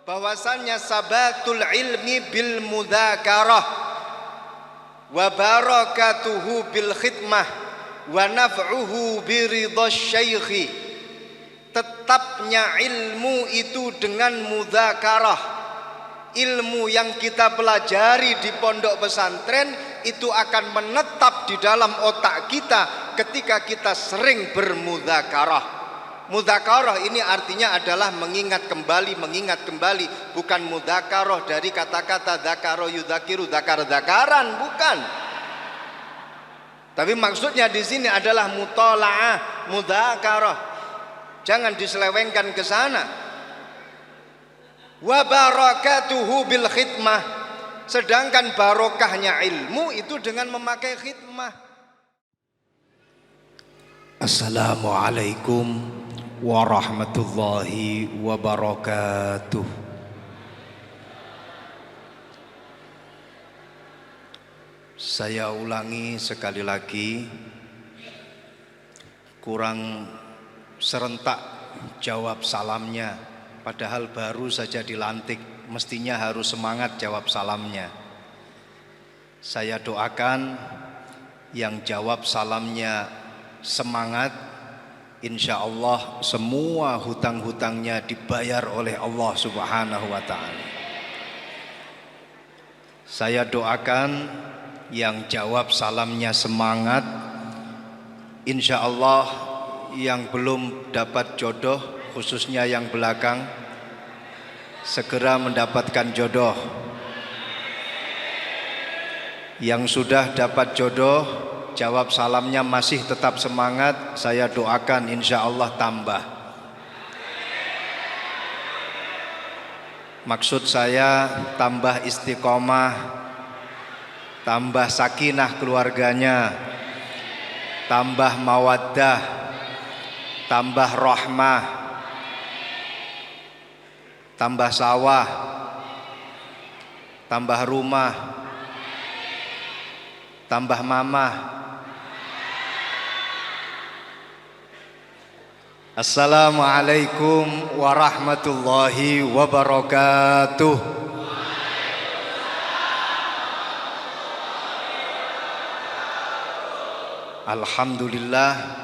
bahwasannya sabatul ilmi bil mudzakarah wa barakatuhu bil khidmah wa naf'uhu bi ridhas syaikhi. Tetapnya ilmu itu dengan mudzakarah. Ilmu yang kita pelajari di pondok pesantren itu akan menetap di dalam otak kita ketika kita sering bermudzakarah. Mudzakarah ini artinya adalah mengingat kembali, bukan mudzakarah dari kata-kata dzakara yudzakiru, dzakar-dzakaran, bukan. Tapi maksudnya di sini adalah mutalaah, mudzakarah. Jangan diselewengkan ke sana. Wa barakatuhu bil khidmah, sedangkan barokahnya ilmu itu dengan memakai khidmah. Assalamualaikum warahmatullahi wabarakatuh. Saya ulangi sekali lagi, kurang serentak jawab salamnya. Padahal baru saja dilantik, mestinya harus semangat jawab salamnya. Saya doakan yang jawab salamnya semangat, insya Allah semua hutang-hutangnya dibayar oleh Allah Subhanahu wa ta'ala. Saya doakan yang jawab salamnya semangat, insya Allah yang belum dapat jodoh, khususnya yang belakang, segera mendapatkan jodoh. Yang sudah dapat jodoh, jawab salamnya masih tetap semangat, saya doakan insya Allah tambah. Maksud saya tambah istiqomah, tambah sakinah keluarganya, tambah mawaddah, tambah rahmah, tambah sawah, tambah rumah, tambah mamah. Assalamualaikum warahmatullahi wabarakatuh. Alhamdulillah,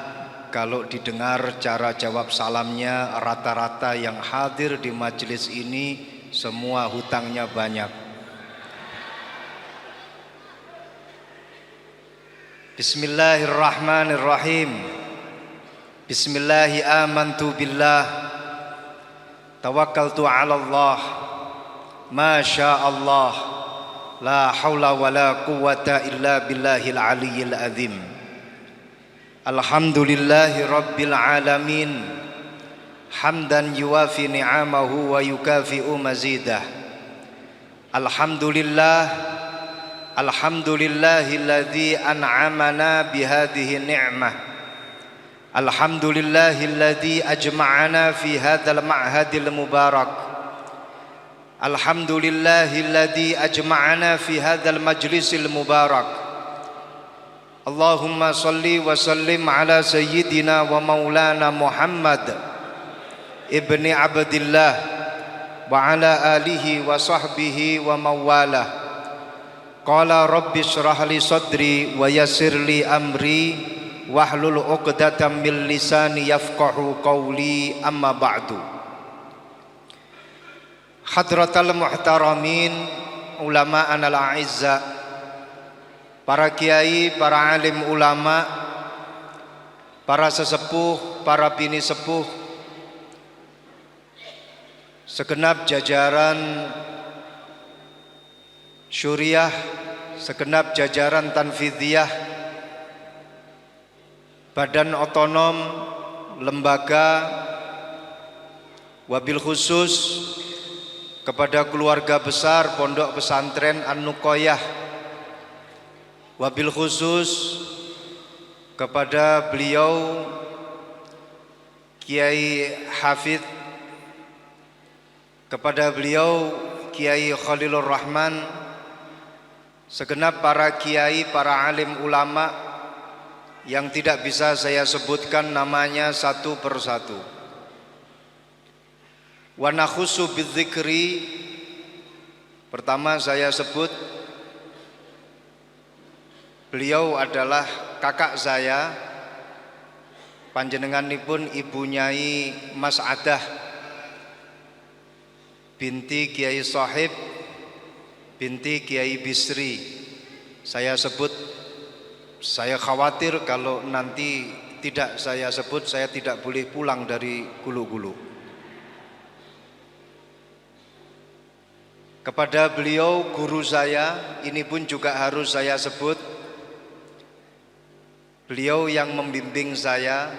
kalau didengar cara jawab salamnya, rata-rata yang hadir di majelis ini semua hutangnya banyak. Bismillahirrahmanirrahim. Bismillahi amantu billah, tawakkaltu ala Allah, masya Allah, la hawla wa la quwwata illa billahil aliyyil azim. Alhamdulillahi rabbil alamin, hamdan yuwafi ni'amahu wa yukafi'u mazidah. Alhamdulillah, alhamdulillahilladzi an'amana bihadhihi ni'mah. Alhamdulillahilladzi ajma'ana fi hadzal ma'hadil mubarak. Alhamdulillahilladzi ajma'ana fi hadzal majlisil mubarak. Allahumma salli wa sallim ala sayyidina wa maulana Muhammad ibni Abdillah wa ala alihi wa sahbihi wa mawalah. Qala rabbi shrah li sadri wa yassir li amri wahlul 'uqdatam min lisani yafqahu qawli, amma ba'du. Hadratal muhtaramin ulama'an al-a'izza, para kiai, para alim ulama, para sesepuh, para bini sepuh, segenap jajaran syuriah, segenap jajaran tanfidiyah, badan otonom, lembaga, wabil khusus kepada keluarga besar Pondok Pesantren An-Nuqoyah, wabil khusus kepada beliau Kiai Hafidh, kepada beliau Kiai Khalilur Rahman, segenap para kiai, para alim ulama yang tidak bisa saya sebutkan namanya satu persatu. Wa nakhussu bidzikri, pertama saya sebut beliau adalah kakak saya, panjenenganipun Ibu Nyai Mas Adah binti Kiai Shahib binti Kiai Bisri. Saya sebut, saya khawatir kalau nanti tidak saya sebut, saya tidak boleh pulang dari Gulu-Gulu. Kepada beliau guru saya, ini pun juga harus saya sebut, beliau yang membimbing saya,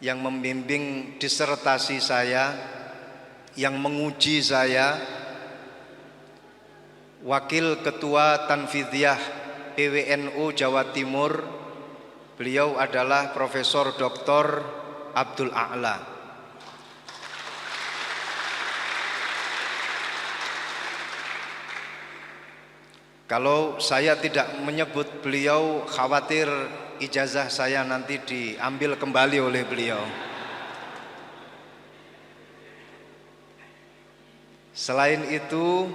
yang membimbing disertasi saya, yang menguji saya, Wakil Ketua Tanfidiyah PWNU Jawa Timur, beliau adalah Profesor Dr. Abdul A'la. Kalau saya tidak menyebut beliau, khawatir ijazah saya nanti diambil kembali oleh beliau. Selain itu,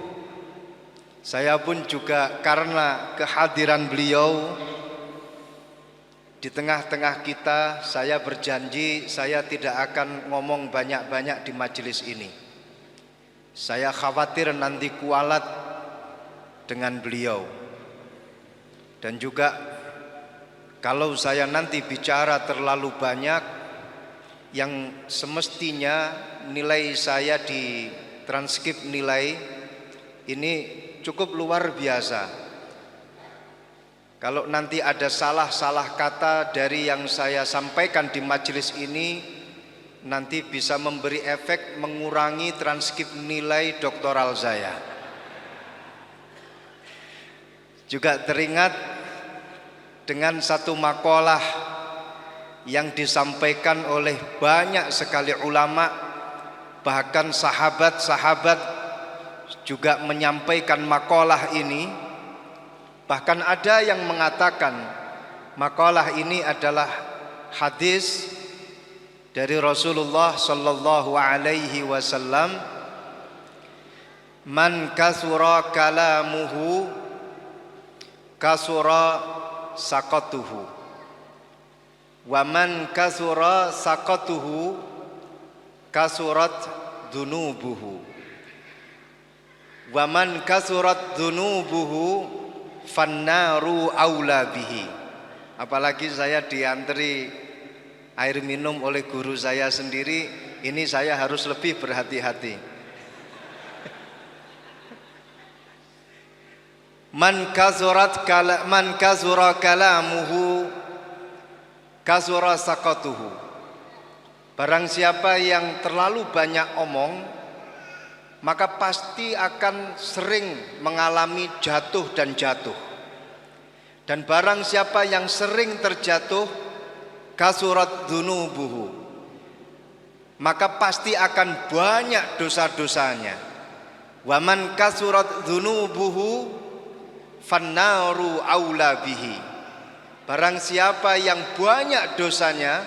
saya pun juga karena kehadiran beliau di tengah-tengah kita, saya berjanji saya tidak akan ngomong banyak-banyak di majelis ini. Saya khawatir nanti kualat dengan beliau. Dan juga kalau saya nanti bicara terlalu banyak, yang semestinya nilai saya di transkrip nilai ini cukup luar biasa. Kalau nanti ada salah-salah kata dari yang saya sampaikan di majelis ini, nanti bisa memberi efek mengurangi transkrip nilai doktoral saya. Juga teringat dengan satu makalah yang disampaikan oleh banyak sekali ulama, bahkan sahabat-sahabat juga menyampaikan makalah ini. Bahkan ada yang mengatakan makalah ini adalah hadis dari Rasulullah sallallahu alaihi wasallam, man kasura kalamuhu kasura saqatuhu, wa man kasura saqatuhu kasurat dunubuhu, wa man kasurat dunubuhu fannaru aula bihi. Apalagi saya diantri air minum oleh guru saya sendiri, ini saya harus lebih berhati-hati. Man kasura kalamuhu kasura saqatuhu. Barang siapa yang terlalu banyak omong, maka pasti akan sering mengalami jatuh dan jatuh. Dan barang siapa yang sering terjatuh, kasurat dunubuhu, maka pasti akan banyak dosa-dosanya. Waman kasurat dunubuhu fannaru aula bihi. Barang siapa yang banyak dosanya,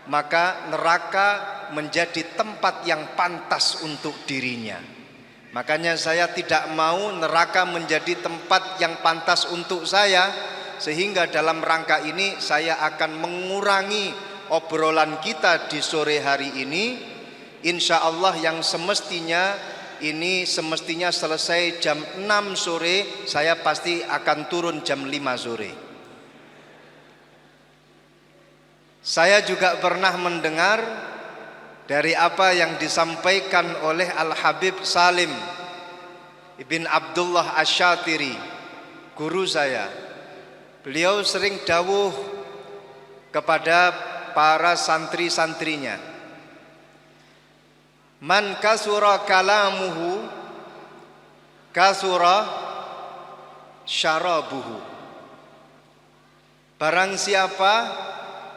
maka neraka menjadi tempat yang pantas untuk dirinya. Makanya saya tidak mau neraka menjadi tempat yang pantas untuk saya. Sehingga dalam rangka ini saya akan mengurangi obrolan kita di sore hari ini. Insya Allah yang semestinya selesai jam 6 sore, saya pasti akan turun jam 5 sore. Saya juga pernah mendengar dari apa yang disampaikan oleh Al-Habib Salim Ibn Abdullah Asy-Syatiri, guru saya. Beliau sering dawuh kepada para santri-santrinya, man kasura kalamuhu kasura syarabuhu. Barang siapa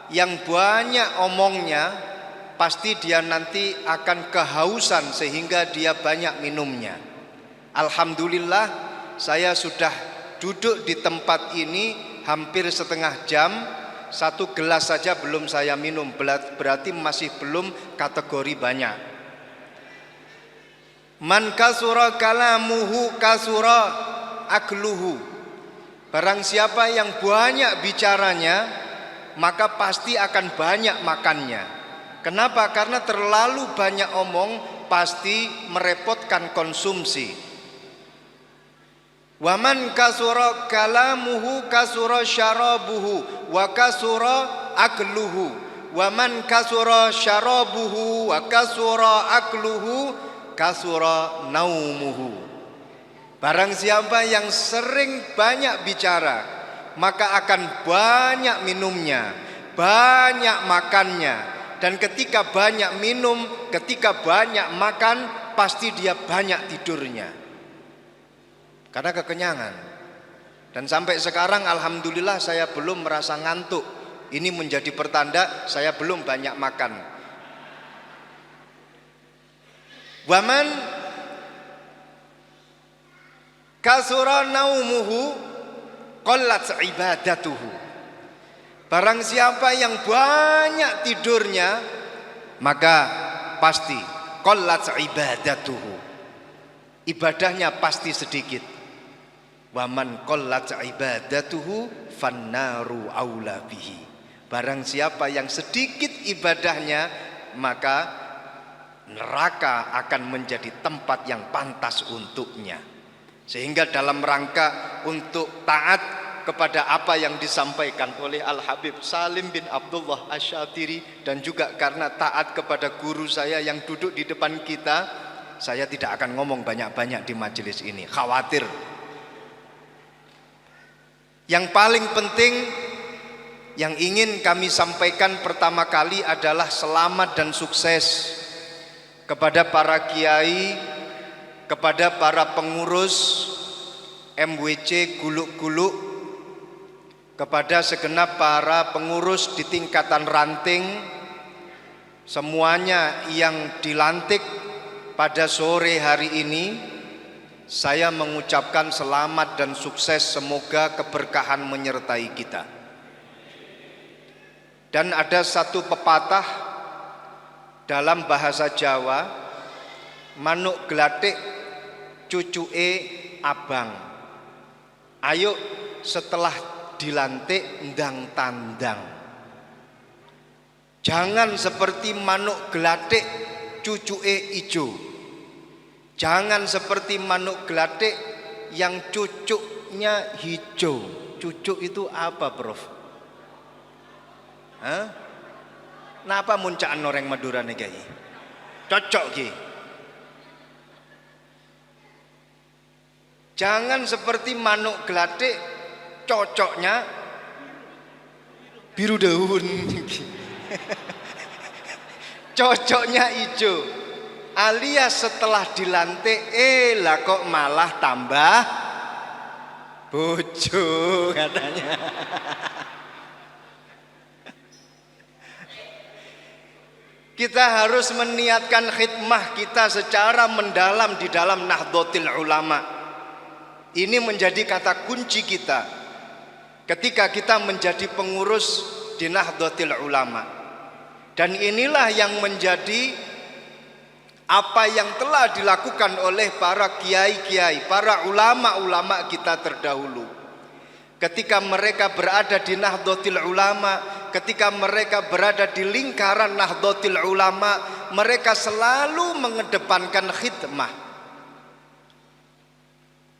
yang banyak omongnya, pasti dia nanti akan kehausan sehingga dia banyak minumnya. Alhamdulillah saya sudah duduk di tempat ini hampir setengah jam, satu gelas saja belum saya minum, berarti masih belum kategori banyak. Man kasura kalamuhu kasura akluhu. Barang siapa yang banyak bicaranya, maka pasti akan banyak makannya. Kenapa? Karena terlalu banyak omong pasti merepotkan konsumsi. Waman kasura kalamuhu kasura syarabuhu wa kasura akluhu. Waman kasura syarabuhu wa kasura akluhu kasura naumuhu. Barang siapa yang sering banyak bicara, maka akan banyak minumnya, banyak makannya. Dan ketika banyak minum, ketika banyak makan, pasti dia banyak tidurnya karena kekenyangan. Dan sampai sekarang alhamdulillah saya belum merasa ngantuk. Ini menjadi pertanda saya belum banyak makan. Waman kasura naumuhu qallat ibadatuhu. Barang siapa yang banyak tidurnya, maka pasti qallat ibadatuhu, ibadahnya pasti sedikit. Waman qallat ibadatuhu fannaru aula bihi. Barang siapa yang sedikit ibadahnya, maka neraka akan menjadi tempat yang pantas untuknya. Sehingga dalam rangka untuk taat kepada apa yang disampaikan oleh Al-Habib Salim bin Abdullah Asy-Syatiri, dan juga karena taat kepada guru saya yang duduk di depan kita, saya tidak akan ngomong banyak-banyak di majelis ini, khawatir. Yang paling penting yang ingin kami sampaikan pertama kali adalah selamat dan sukses kepada para kiai, kepada para pengurus MWC Guluk-Guluk, kepada segenap para pengurus di tingkatan ranting, semuanya yang dilantik pada sore hari ini. Saya mengucapkan selamat dan sukses, semoga keberkahan menyertai kita. Dan ada satu pepatah dalam bahasa Jawa, manuk glatik cucuke abang. Ayo setelah dilantik ndang tandang. Jangan seperti manuk glatik cucuke ijo. Jangan seperti manuk glatik yang cucuknya hijau. Cucuk itu apa, Prof? Hah? Napa muncaan orang Madura nih kayak? Cocok ki. Jangan seperti manuk glatik cocoknya biru daun. Cocoknya hijau. Alias setelah dilantik, lah kok malah tambah bojo katanya. Kita harus meniatkan khidmah kita secara mendalam di dalam Nahdlatul Ulama. Ini menjadi kata kunci kita ketika kita menjadi pengurus di Nahdlatul Ulama. Dan inilah yang menjadi apa yang telah dilakukan oleh para kiai-kiai, para ulama-ulama kita terdahulu. Ketika mereka berada di Nahdlatul Ulama, ketika mereka berada di lingkaran Nahdlatul Ulama, mereka selalu mengedepankan khidmah.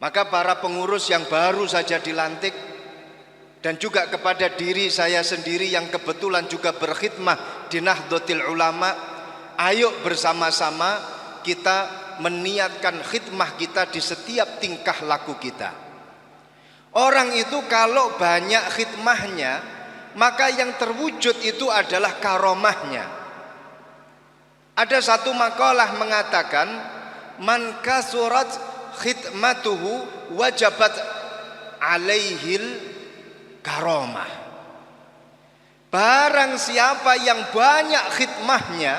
Maka para pengurus yang baru saja dilantik, dan juga kepada diri saya sendiri yang kebetulan juga berkhidmah di Nahdlatul Ulama, ayo bersama-sama kita meniatkan khidmah kita di setiap tingkah laku kita. Orang itu kalau banyak khidmahnya, maka yang terwujud itu adalah karomahnya. Ada satu makalah mengatakan, man kasurat khidmatuhu wajabat alaihil karomah. Barang siapa yang banyak khidmahnya,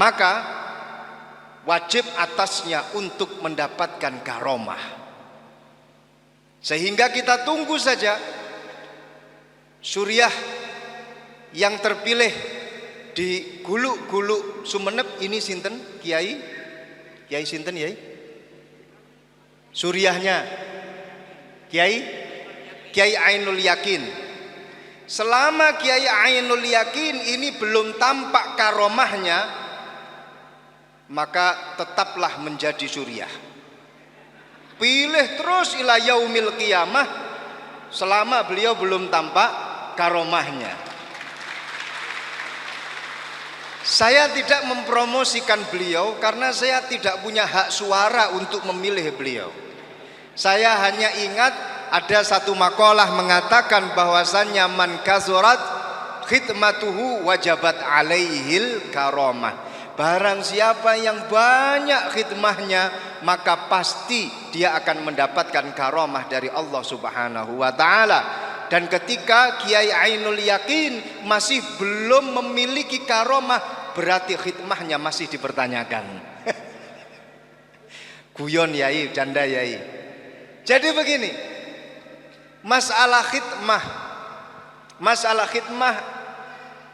maka wajib atasnya untuk mendapatkan karomah. Sehingga kita tunggu saja Suriah yang terpilih di Guluk-Guluk Sumeneb ini sinten? Kiai Kiai sinten Yai? Suriahnya Kiai Ainul Yakin. Selama Kiai Ainul Yakin ini belum tampak karomahnya, maka tetaplah menjadi suriah. Pilih terus ila yaumil qiyamah selama beliau belum tampak karomahnya. Saya tidak mempromosikan beliau karena saya tidak punya hak suara untuk memilih beliau. Saya hanya ingat ada satu makalah mengatakan bahwasannya man kasurat khidmatuhu wajabat alaihil karamah. Barang siapa yang banyak khidmahnya, maka pasti dia akan mendapatkan karamah dari Allah Subhanahu wa taala. Dan ketika Kiai Ainul Yakin masih belum memiliki karamah, berarti khidmahnya masih dipertanyakan. Guyon Yai, canda Yai. Jadi begini, masalah khidmah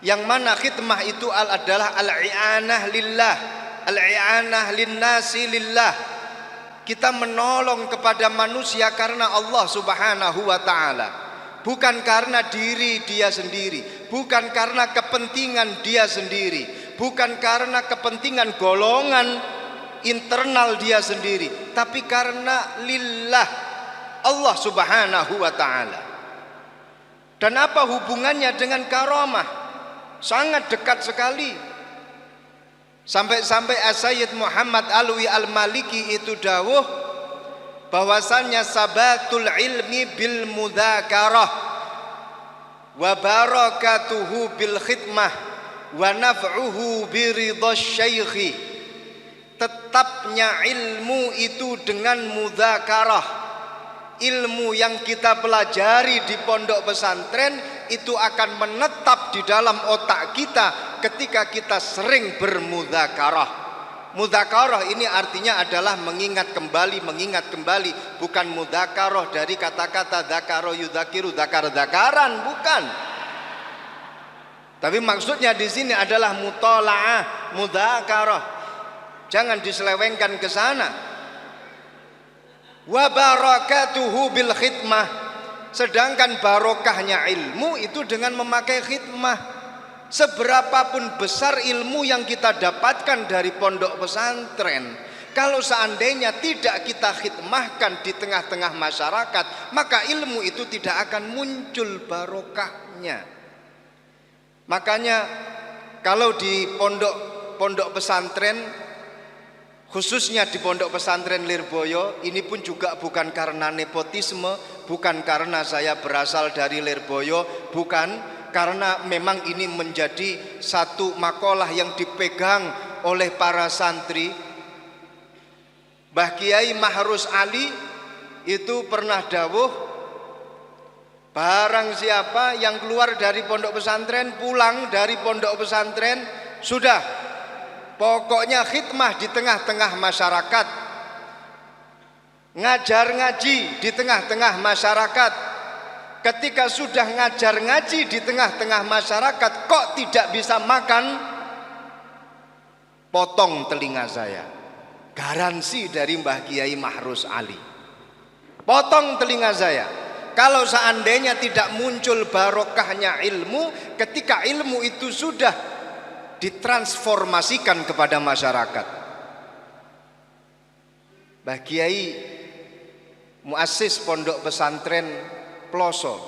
yang mana khidmah itu adalah al-i'anah lillah, al-i'anah linnasi lillah. Kita menolong kepada manusia karena Allah Subhanahu wa taala, bukan karena diri dia sendiri, bukan karena kepentingan dia sendiri, bukan karena kepentingan golongan internal dia sendiri, tapi karena lillah, Allah Subhanahu wa taala. Dan apa hubungannya dengan karamah? Sangat dekat sekali. Sampai-sampai As-Sayyid Muhammad Alwi Al-Maliki itu dawuh bahwasannya sabatul ilmi bil mudzakarah wa barakatuhu bil khidmah wa naf'uhu bi ridhasy syaikhi. Tetapnya ilmu itu dengan mudzakarah. Ilmu yang kita pelajari di pondok pesantren itu akan menetap di dalam otak kita ketika kita sering bermudzakarah. Mudzakarah ini artinya adalah mengingat kembali, bukan mudzakarah dari kata-kata dzakara yudzakiru, dzakar-dzakaran, bukan. Tapi maksudnya di sini adalah mutalaah, mudzakarah. Jangan diselewengkan ke sana. Wa barakatuhu bil khidmah. Sedangkan barokahnya ilmu itu dengan memakai khidmah. Seberapapun besar ilmu yang kita dapatkan dari pondok pesantren, kalau seandainya tidak kita khidmahkan di tengah-tengah masyarakat, maka ilmu itu tidak akan muncul barokahnya. Makanya kalau di pondok pesantren, khususnya di pondok pesantren Lirboyo, ini pun juga bukan karena nepotisme, bukan karena saya berasal dari Lirboyo, bukan, karena memang ini menjadi satu makalah yang dipegang oleh para santri. Mbah Kiai Mahrus Ali itu pernah dawuh, barang siapa yang keluar dari pondok pesantren, pulang dari pondok pesantren, sudah, pokoknya khidmah di tengah-tengah masyarakat, ngajar ngaji di tengah-tengah masyarakat. Ketika sudah ngajar ngaji di tengah-tengah masyarakat kok tidak bisa makan, potong telinga saya. Garansi dari Mbah Kiai Mahrus Ali. Potong telinga saya. Kalau seandainya tidak muncul barokahnya ilmu, ketika ilmu itu sudah ditransformasikan kepada masyarakat. Mbah Kiai muassis pondok pesantren Ploso,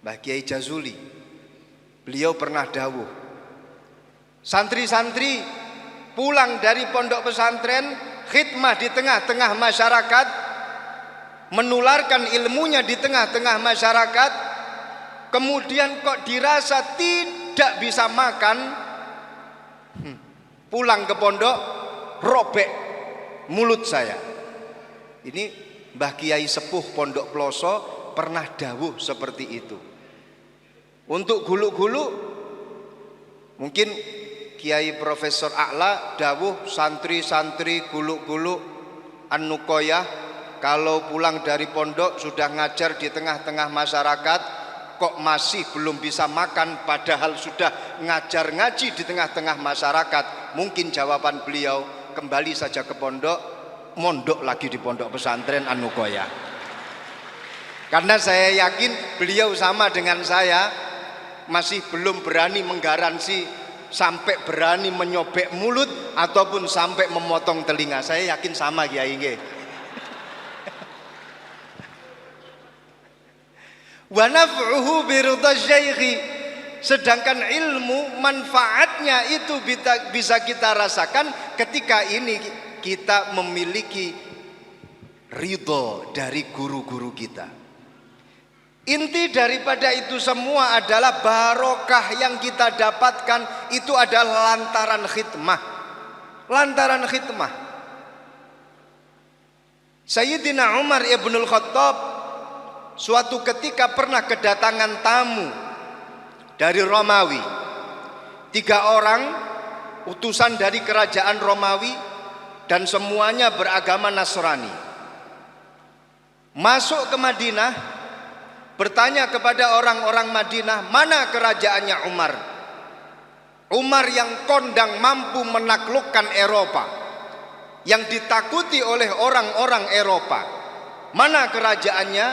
Mbah Kiai Jazuli, beliau pernah dawuh, santri-santri pulang dari pondok pesantren, khidmah di tengah-tengah masyarakat, menularkan ilmunya di tengah-tengah masyarakat, kemudian kok dirasa tidak bisa makan, pulang ke pondok, robek mulut saya. Ini Mbah Kiai Sepuh Pondok Ploso pernah dawuh seperti itu. Untuk gulu-gulu, mungkin Kiai Profesor A'la dawuh santri-santri gulu-gulu An-Nukoyah kalau pulang dari pondok sudah ngajar di tengah-tengah masyarakat kok masih belum bisa makan padahal sudah ngajar ngaji di tengah-tengah masyarakat. Mungkin jawaban beliau, kembali saja ke pondok, mondok lagi di pondok pesantren An-Nuqoyah. Karena saya yakin beliau sama dengan saya, masih belum berani menggaransi sampai berani menyobek mulut ataupun sampai memotong telinga. Saya yakin sama Kiai nggih. Wa naf'uhu biridha syaikhi. Sedangkan ilmu manfaatnya itu bisa kita rasakan ketika ini kita memiliki ridho dari guru-guru kita. Inti daripada itu semua adalah barokah yang kita dapatkan itu adalah lantaran khidmah. Lantaran khidmah. Sayyidina Umar ibnul Khattab suatu ketika pernah kedatangan tamu dari Romawi. 3 orang utusan dari kerajaan Romawi dan semuanya beragama Nasrani. Masuk ke Madinah, bertanya kepada orang-orang Madinah, mana kerajaannya Umar? Umar yang kondang mampu menaklukkan Eropa, yang ditakuti oleh orang-orang Eropa. Mana kerajaannya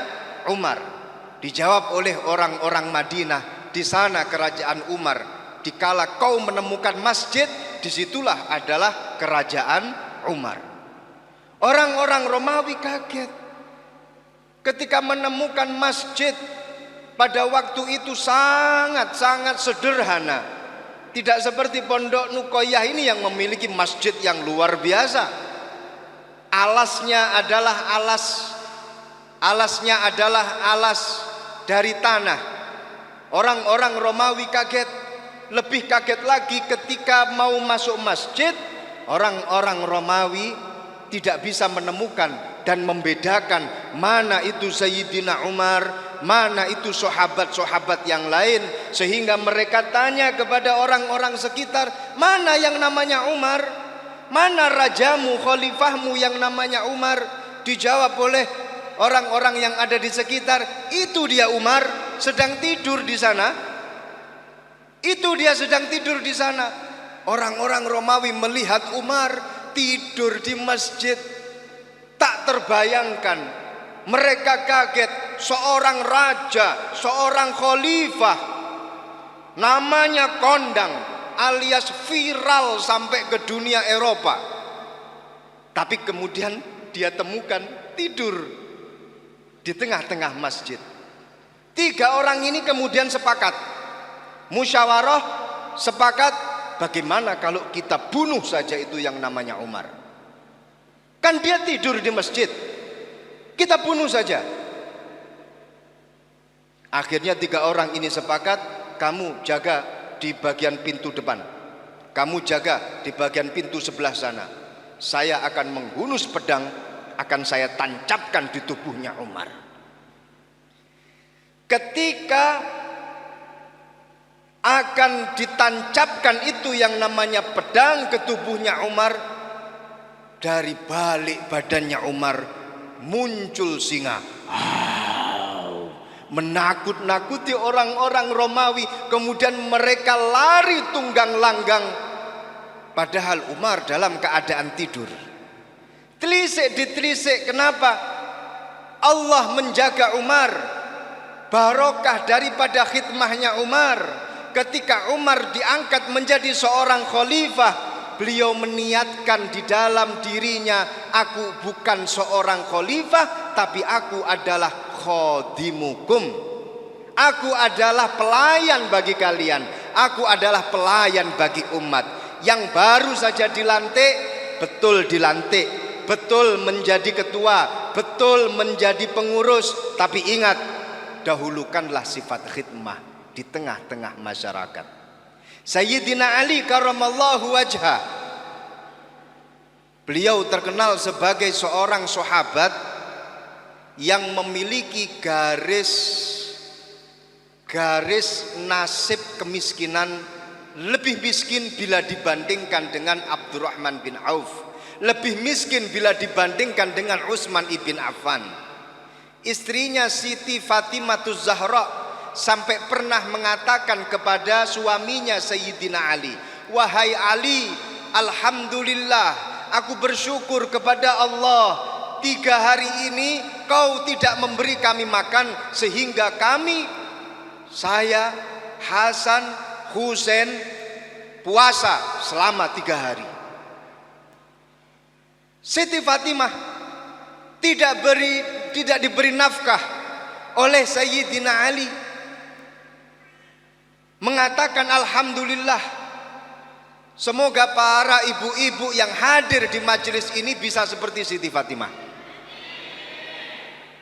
Umar? Dijawab oleh orang-orang Madinah, di sana kerajaan Umar. Dikala kau menemukan masjid, disitulah adalah kerajaan Umar. Orang-orang Romawi kaget ketika menemukan masjid pada waktu itu sangat-sangat sederhana. Tidak seperti Pondok Nuqoyah ini yang memiliki masjid yang luar biasa. Alasnya adalah alas dari tanah. Orang-orang Romawi kaget. Lebih kaget lagi ketika mau masuk masjid, orang-orang Romawi tidak bisa menemukan dan membedakan mana itu Sayyidina Umar, mana itu sahabat-sahabat yang lain, sehingga mereka tanya kepada orang-orang sekitar, mana yang namanya Umar, mana rajamu, khalifahmu yang namanya Umar? Dijawab oleh orang-orang yang ada di sekitar, itu dia Umar sedang tidur di sana. Itu dia sedang tidur di sana. Orang-orang Romawi melihat Umar tidur di masjid, tak terbayangkan. Mereka kaget, seorang raja, seorang khalifah, namanya kondang alias viral sampai ke dunia Eropa. Tapi kemudian dia temukan tidur di tengah-tengah masjid. 3 orang ini kemudian sepakat, musyawarah, sepakat, bagaimana kalau kita bunuh saja itu yang namanya Umar? Kan dia tidur di masjid, kita bunuh saja. Akhirnya 3 orang ini sepakat, kamu jaga di bagian pintu depan, kamu jaga di bagian pintu sebelah sana. Saya akan menghunus pedang, akan saya tancapkan di tubuhnya Umar. Ketika akan ditancapkan itu yang namanya pedang ke tubuhnya Umar, dari balik badannya Umar muncul singa, menakut-nakuti orang-orang Romawi. Kemudian mereka lari tunggang langgang, padahal Umar dalam keadaan tidur. Telisik ditelisik. Kenapa? Allah menjaga Umar, barokah daripada khidmahnya Umar. Ketika Umar diangkat menjadi seorang khalifah, beliau meniatkan di dalam dirinya, aku bukan seorang khalifah, tapi aku adalah khadimukum. Aku adalah pelayan bagi kalian. Aku adalah pelayan bagi umat. Yang baru saja dilantik, betul dilantik, betul menjadi ketua, betul menjadi pengurus. Tapi ingat, dahulukanlah sifat khidmah di tengah-tengah masyarakat. Sayyidina Ali karamallahu wajhah, beliau terkenal sebagai seorang sahabat yang memiliki garis nasib kemiskinan, lebih miskin bila dibandingkan dengan Abdurrahman bin Auf, lebih miskin bila dibandingkan dengan Utsman ibn Affan. Istrinya Siti Fatimatuz Zahra sampai pernah mengatakan kepada suaminya Sayyidina Ali, wahai Ali, alhamdulillah aku bersyukur kepada Allah, 3 hari ini kau tidak memberi kami makan, sehingga kami, saya, Hasan, Husain, puasa selama 3 hari. Siti Fatimah tidak diberi nafkah oleh Sayyidina Ali, mengatakan alhamdulillah, semoga para ibu-ibu yang hadir di majelis ini bisa seperti Siti Fatimah.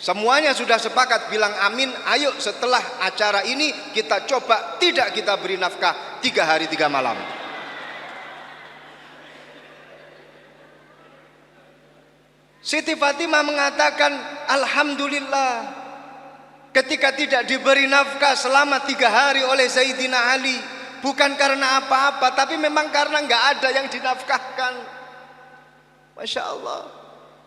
Semuanya sudah sepakat bilang amin. Ayo setelah acara ini kita coba tidak kita beri nafkah 3 hari 3 malam. Siti Fatimah mengatakan alhamdulillah, ketika tidak diberi nafkah selama 3 hari oleh Sayyidina Ali, bukan karena apa-apa, tapi memang karena nggak ada yang dinafkahkan. Masya Allah,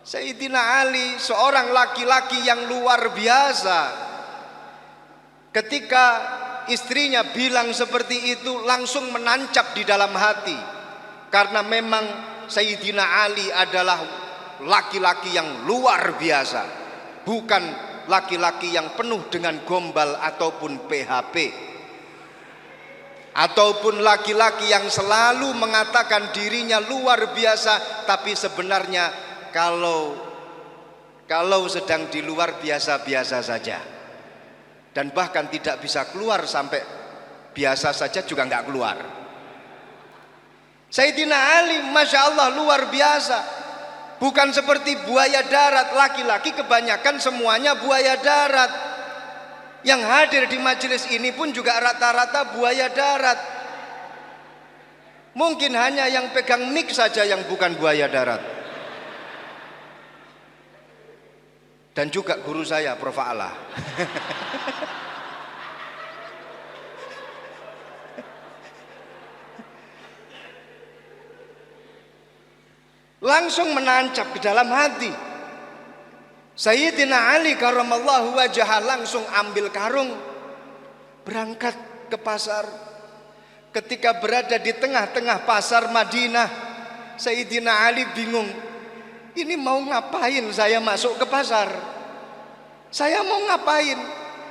Sayyidina Ali seorang laki-laki yang luar biasa. Ketika istrinya bilang seperti itu, langsung menancap di dalam hati, karena memang Sayyidina Ali adalah laki-laki yang luar biasa, bukan laki-laki yang penuh dengan gombal ataupun PHP, ataupun laki-laki yang selalu mengatakan dirinya luar biasa, tapi sebenarnya kalau sedang di luar biasa-biasa saja, dan bahkan tidak bisa keluar, sampai biasa saja juga nggak keluar. Sayyidina Ali Masya Allah luar biasa, bukan seperti buaya darat. Laki-laki kebanyakan semuanya buaya darat. Yang hadir di majelis ini pun juga rata-rata buaya darat. Mungkin hanya yang pegang mic saja yang bukan buaya darat. Dan juga guru saya Prof. Ala. Langsung menancap ke dalam hati. Sayyidina Ali karramallahu wajhah langsung ambil karung, berangkat ke pasar. Ketika berada di tengah-tengah pasar Madinah, Sayyidina Ali bingung, ini mau ngapain saya masuk ke pasar? Saya mau ngapain?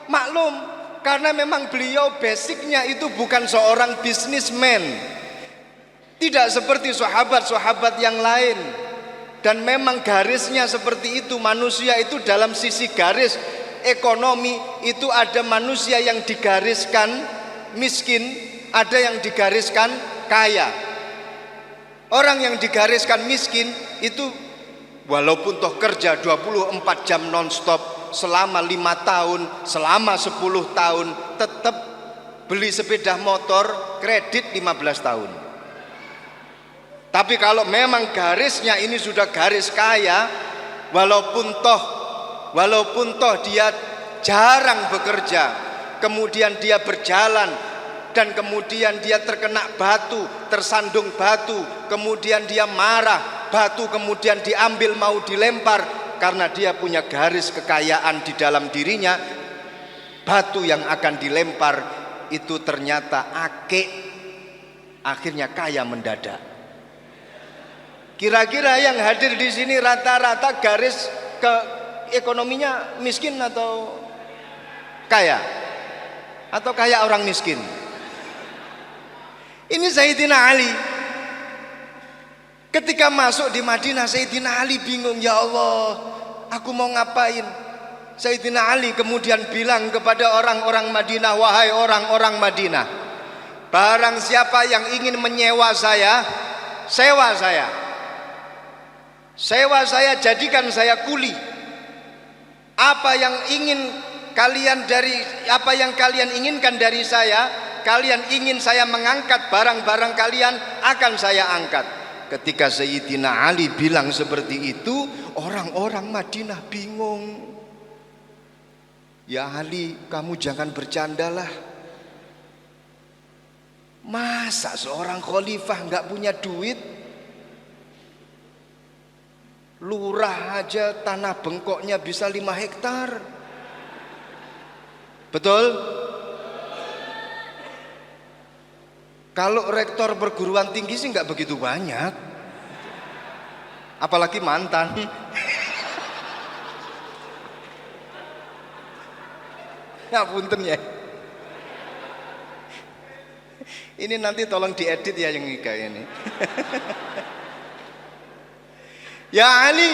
Maklum, karena memang beliau basicnya itu bukan seorang bisnismen, tidak seperti sahabat-sahabat yang lain. Dan memang garisnya seperti itu. Manusia itu dalam sisi garis ekonomi itu ada manusia yang digariskan miskin, ada yang digariskan kaya. Orang yang digariskan miskin itu walaupun toh kerja 24 jam nonstop selama 5 tahun, selama 10 tahun, tetap beli sepeda motor kredit 15 tahun. Tapi kalau memang garisnya ini sudah garis kaya, walaupun toh dia jarang bekerja, kemudian dia berjalan dan kemudian dia terkena batu, tersandung batu, kemudian dia marah, batu kemudian diambil mau dilempar, karena dia punya garis kekayaan di dalam dirinya. Batu yang akan dilempar itu ternyata akik, akhirnya kaya mendadak. Kira-kira yang hadir di sini rata-rata garis ke ekonominya miskin atau kaya? Atau kaya orang miskin? Ini Sayyidina Ali. Ketika masuk di Madinah, Sayyidina Ali bingung, ya Allah, aku mau ngapain? Sayyidina Ali kemudian bilang kepada orang-orang Madinah, wahai orang-orang Madinah, barang siapa yang ingin menyewa saya, sewa saya. Sewa saya, jadikan saya kuli. Apa yang kalian inginkan dari saya, kalian ingin saya mengangkat barang-barang kalian, akan saya angkat. Ketika Sayyidina Ali bilang seperti itu, orang-orang Madinah bingung. Ya Ali, kamu jangan bercandalah. Masa seorang khalifah nggak punya duit? Lurah aja tanah bengkoknya bisa 5 hektar. Betul? Kalau rektor perguruan tinggi sih nggak begitu banyak. apalagi mantan. Ngapunten ya. Ini nanti tolong diedit ya yang nikah ini. Ya Ali,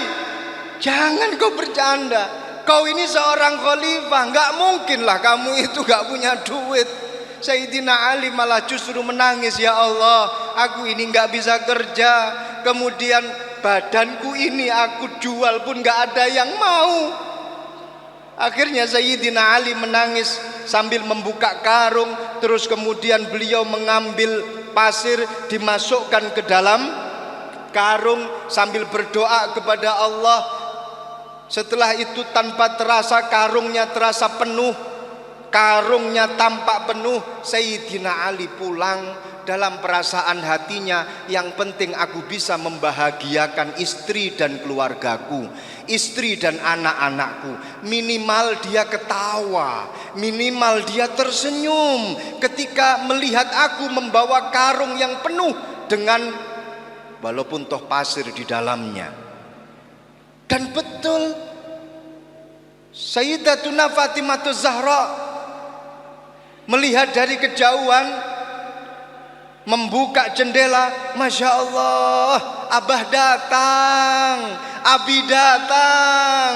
jangan kau bercanda. Kau ini seorang khalifah, nggak mungkin lah kamu itu nggak punya duit. Sayyidina Ali malah justru menangis, ya Allah, aku ini nggak bisa kerja. Kemudian badanku ini aku jual pun nggak ada yang mau. Akhirnya Sayyidina Ali menangis sambil membuka karung, terus kemudian beliau mengambil pasir dimasukkan ke dalam karung sambil berdoa kepada Allah. Setelah itu tanpa terasa karungnya terasa penuh, karungnya tampak penuh. Sayyidina Ali pulang dalam perasaan hatinya, yang penting aku bisa membahagiakan istri dan keluargaku, istri dan anak-anakku. Minimal dia ketawa, minimal dia tersenyum ketika melihat aku membawa karung yang penuh dengan walaupun toh pasir di dalamnya. Dan betul, Sayyidatuna Fatimah Zahra melihat dari kejauhan, membuka jendela, Masya Allah, Abah datang, Abi datang,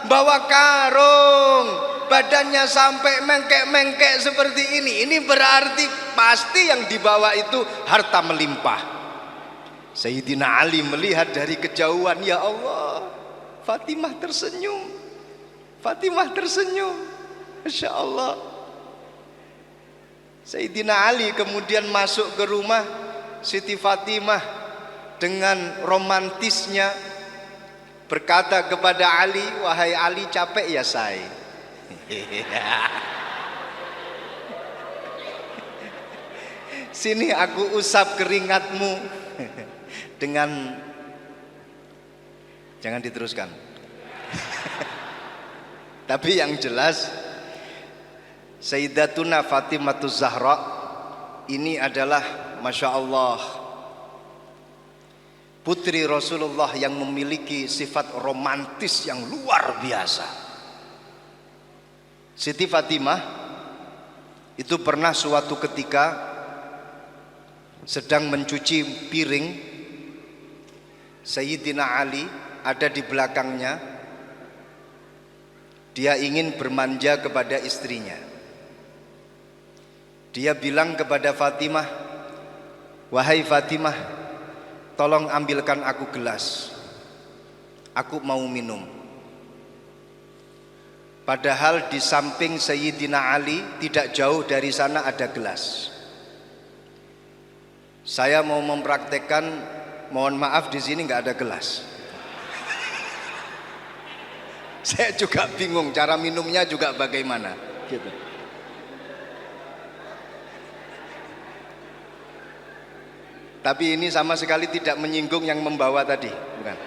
bawa karung, badannya sampai mengkek-mengkek seperti ini. Ini berarti pasti yang dibawa itu harta melimpah. Sayyidina Ali melihat dari kejauhan, ya Allah, Fatimah tersenyum, Fatimah tersenyum, Masya Allah. Sayyidina Ali kemudian masuk ke rumah Siti Fatimah dengan romantisnya berkata kepada Ali, wahai Ali, capek ya say? Sini aku usap keringatmu dengan, jangan diteruskan. Tapi yang jelas Sayyidatuna Fatimah Zahra ini adalah Masya Allah putri Rasulullah yang memiliki sifat romantis yang luar biasa. Siti Fatimah itu pernah suatu ketika sedang mencuci piring, Sayyidina Ali ada di belakangnya. Dia ingin bermanja kepada istrinya. Dia bilang kepada Fatimah, wahai Fatimah, tolong ambilkan aku gelas, aku mau minum. Padahal di samping Sayyidina Ali tidak jauh dari sana ada gelas. Saya mau mempraktekkan, mohon maaf di sini nggak ada gelas. Saya juga bingung cara minumnya juga bagaimana gitu. Tapi ini sama sekali tidak menyinggung yang membawa tadi, bukan?